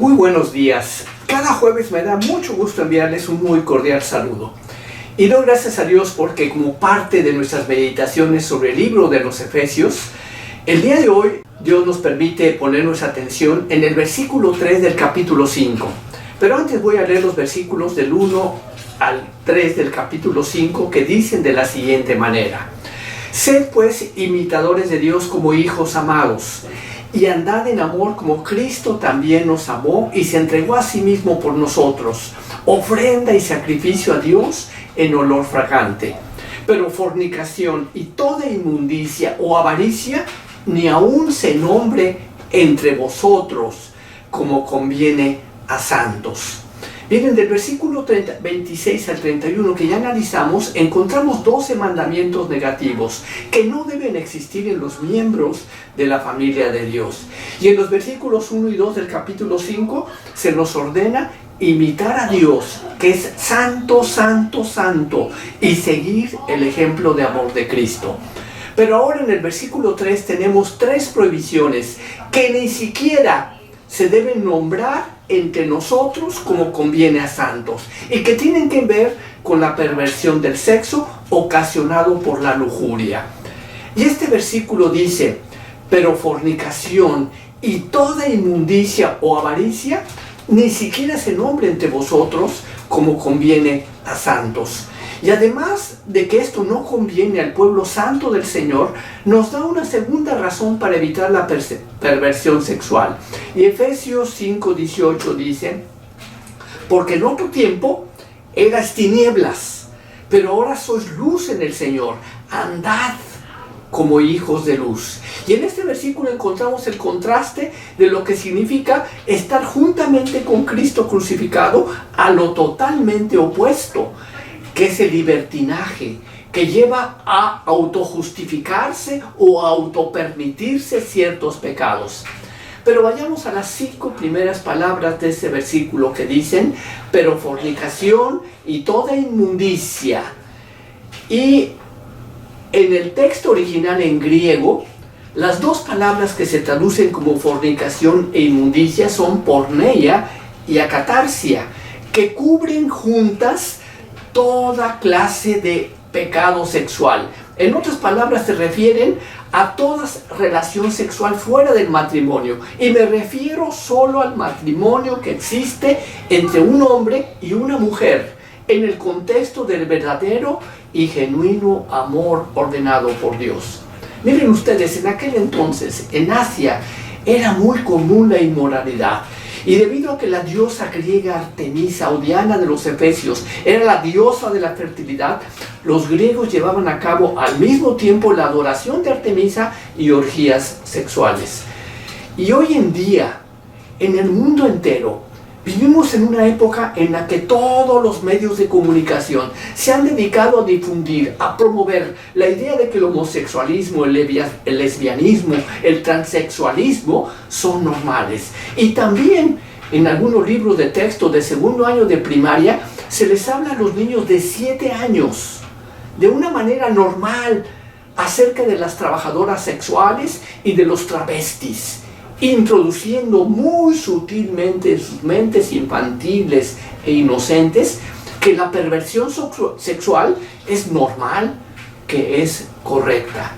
Muy buenos días. Cada jueves me da mucho gusto enviarles un muy cordial saludo. Y doy gracias a Dios porque como parte de nuestras meditaciones sobre el libro de los Efesios, el día de hoy Dios nos permite poner nuestra atención en el versículo 3 del capítulo 5. Pero antes voy a leer los versículos del 1 al 3 del capítulo 5 que dicen de la siguiente manera: Sed pues imitadores de Dios como hijos amados, y andad en amor como Cristo también nos amó y se entregó a sí mismo por nosotros, ofrenda y sacrificio a Dios en olor fragante. Pero fornicación y toda inmundicia o avaricia ni aun se nombre entre vosotros, como conviene a santos. Miren, del versículo 26 al 31 que ya analizamos, encontramos 12 mandamientos negativos que no deben existir en los miembros de la familia de Dios. Y en los versículos 1 y 2 del capítulo 5 se nos ordena imitar a Dios, que es santo, santo, santo, y seguir el ejemplo de amor de Cristo. Pero ahora en el versículo 3 tenemos 3 prohibiciones que ni siquiera se deben nombrar entre nosotros como conviene a santos, y que tienen que ver con la perversión del sexo ocasionado por la lujuria. Y este versículo dice: pero fornicación y toda inmundicia o avaricia ni siquiera se nombre entre vosotros como conviene a santos. Y además de que esto no conviene al pueblo santo del Señor, nos da una segunda razón para evitar la perversión sexual. Y Efesios 5:18 dice: porque en otro tiempo eras tinieblas, pero ahora sois luz en el Señor, andad como hijos de luz. Y en este versículo encontramos el contraste de lo que significa estar juntamente con Cristo crucificado a lo totalmente opuesto, que es el libertinaje, que lleva a autojustificarse o a autopermitirse ciertos pecados. Pero vayamos a las 5 primeras palabras de este versículo que dicen: pero fornicación y toda inmundicia. Y en el texto original en griego, las 2 palabras que se traducen como fornicación e inmundicia son porneia y acatarsia, que cubren juntas toda clase de pecado sexual. En otras palabras, se refieren a toda relación sexual fuera del matrimonio. Y me refiero solo al matrimonio que existe entre un hombre y una mujer, en el contexto del verdadero y genuino amor ordenado por Dios. Miren ustedes, en aquel entonces, en Asia, era muy común la inmoralidad. Y debido a que la diosa griega Artemisa o Diana de los Efesios era la diosa de la fertilidad, los griegos llevaban a cabo al mismo tiempo la adoración de Artemisa y orgías sexuales. Y hoy en día, en el mundo entero, vivimos en una época en la que todos los medios de comunicación se han dedicado a difundir, a promover la idea de que el homosexualismo, el lesbianismo, el transexualismo son normales. Y también en algunos libros de texto de segundo año de primaria se les habla a los niños de 7 años de una manera normal acerca de las trabajadoras sexuales y de los travestis, introduciendo muy sutilmente en sus mentes infantiles e inocentes que la perversión sexual es normal, que es correcta.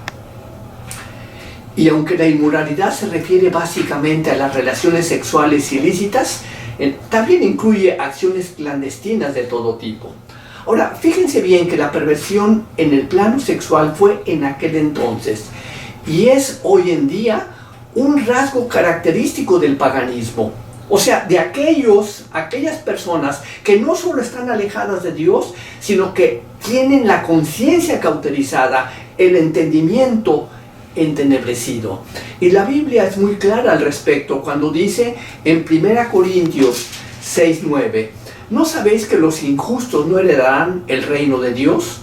Y aunque la inmoralidad se refiere básicamente a las relaciones sexuales ilícitas, también incluye acciones clandestinas de todo tipo. Ahora, fíjense bien que la perversión en el plano sexual fue en aquel entonces y es hoy en día un rasgo característico del paganismo. O sea, de aquellas personas que no solo están alejadas de Dios, sino que tienen la conciencia cauterizada, el entendimiento entenebrecido. Y la Biblia es muy clara al respecto cuando dice en 1 Corintios 6:9: ¿no sabéis que los injustos no heredarán el reino de Dios?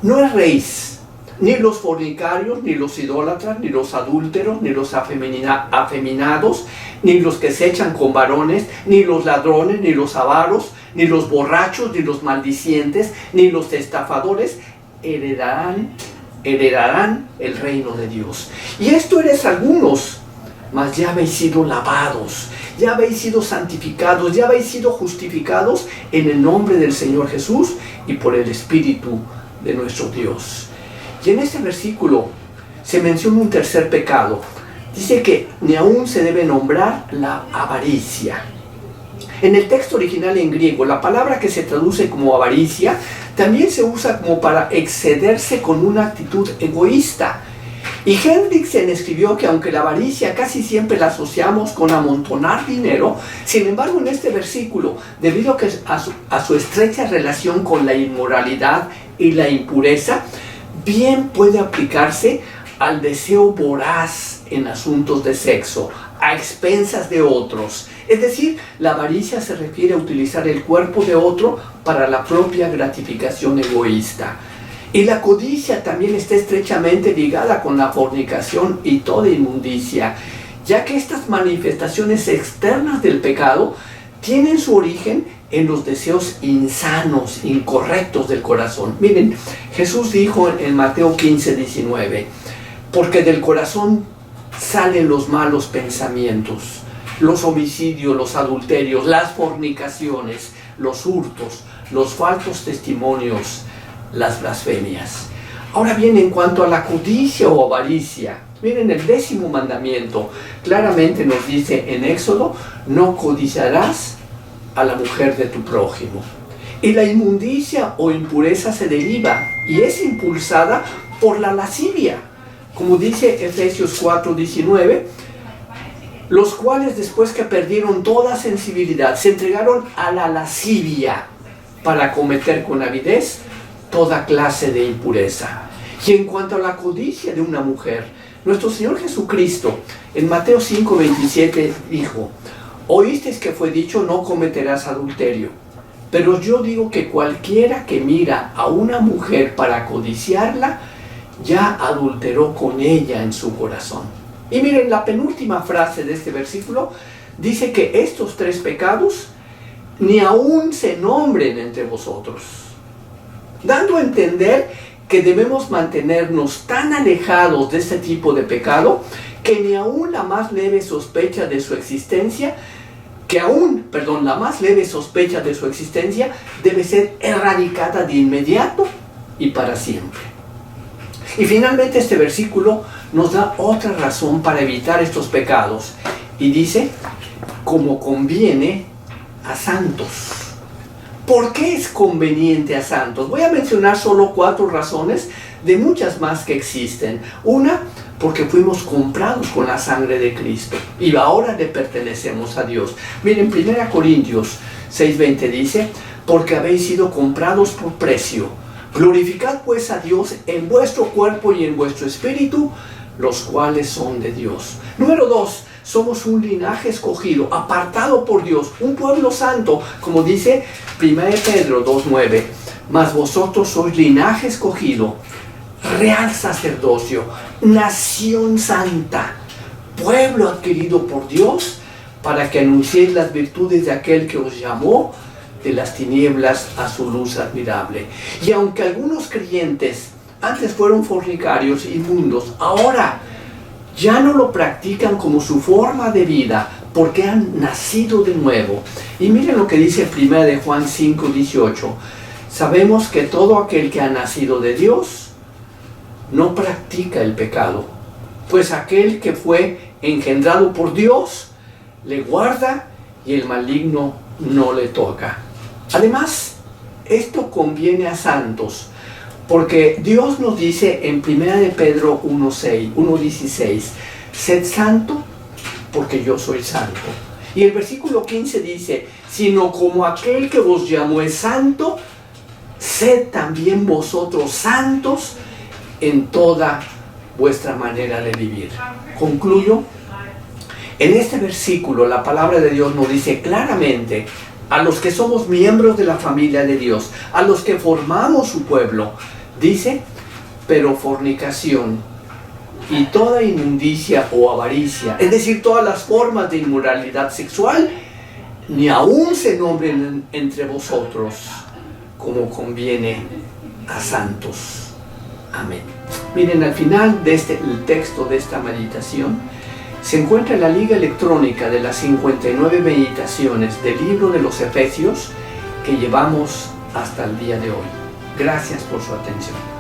No erréis, ni los fornicarios, ni los idólatras, ni los adúlteros, ni los afeminados, ni los que se echan con varones, ni los ladrones, ni los avaros, ni los borrachos, ni los maldicientes, ni los estafadores heredarán el reino de Dios. Y esto eres algunos mas ya habéis sido lavados, ya habéis sido santificados, ya habéis sido justificados en el nombre del Señor Jesús y por el Espíritu de nuestro Dios. Y en este versículo se menciona un tercer pecado. Dice que ni aún se debe nombrar la avaricia. En el texto original en griego, la palabra que se traduce como avaricia también se usa como para excederse con una actitud egoísta. Y Hendrickson escribió que aunque la avaricia casi siempre la asociamos con amontonar dinero, sin embargo en este versículo, debido a su estrecha relación con la inmoralidad y la impureza, bien puede aplicarse al deseo voraz en asuntos de sexo, a expensas de otros. Es decir, la avaricia se refiere a utilizar el cuerpo de otro para la propia gratificación egoísta. Y la codicia también está estrechamente ligada con la fornicación y toda inmundicia, ya que estas manifestaciones externas del pecado tienen su origen en los deseos insanos, incorrectos del corazón. Miren, Jesús dijo en Mateo 15:19, porque del corazón salen los malos pensamientos, los homicidios, los adulterios, las fornicaciones, los hurtos, los falsos testimonios, las blasfemias. Ahora bien, en cuanto a la codicia o avaricia, miren, el 10º mandamiento claramente nos dice en Éxodo, no codiciarás a la mujer de tu prójimo. Y la inmundicia o impureza se deriva y es impulsada por la lascivia, como dice Efesios 4:19, los cuales después que perdieron toda sensibilidad se entregaron a la lascivia para cometer con avidez toda clase de impureza. Y en cuanto a la codicia de una mujer, nuestro Señor Jesucristo en Mateo 5:27 dijo, oísteis que fue dicho no cometerás adulterio, pero yo digo que cualquiera que mira a una mujer para codiciarla, ya adulteró con ella en su corazón. Y miren, la penúltima frase de este versículo dice que estos 3 pecados ni aún se nombren entre vosotros, dando a entender que debemos mantenernos tan alejados de este tipo de pecado que ni aún la más leve sospecha de su existencia, la más leve sospecha de su existencia debe ser erradicada de inmediato y para siempre. Y finalmente este versículo nos da otra razón para evitar estos pecados y dice, como conviene a santos. ¿Por qué es conveniente a santos? Voy a mencionar solo 4 razones de muchas más que existen. Una, porque fuimos comprados con la sangre de Cristo y ahora le pertenecemos a Dios. Miren, 1 Corintios 6:20 dice, porque habéis sido comprados por precio. Glorificad pues a Dios en vuestro cuerpo y en vuestro espíritu, los cuales son de Dios. Número 2, somos un linaje escogido, apartado por Dios, un pueblo santo, como dice 1 Pedro 2:9. Mas vosotros sois linaje escogido, real sacerdocio, nación santa, pueblo adquirido por Dios, para que anunciéis las virtudes de aquel que os llamó de las tinieblas a su luz admirable. Y aunque algunos creyentes antes fueron fornicarios, inmundos, ahora ya no lo practican como su forma de vida, porque han nacido de nuevo. Y miren lo que dice 1 de Juan 5:18. Sabemos que todo aquel que ha nacido de Dios no practica el pecado, pues aquel que fue engendrado por Dios le guarda y el maligno no le toca. Además, esto conviene a santos, porque Dios nos dice en 1 de Pedro 1:16, sed santo porque yo soy santo. Y el versículo 15 dice, sino como aquel que vos llamó es santo, sed también vosotros santos en toda vuestra manera de vivir. Concluyo. En este versículo la palabra de Dios nos dice claramente a los que somos miembros de la familia de Dios, a los que formamos su pueblo, dice, pero fornicación y toda inmundicia o avaricia, es decir, todas las formas de inmoralidad sexual, ni aún se nombren entre vosotros, como conviene a santos. Amén. Miren, al final de el texto de esta meditación, se encuentra en la liga electrónica de las 59 meditaciones del libro de los Efesios que llevamos hasta el día de hoy. Gracias por su atención.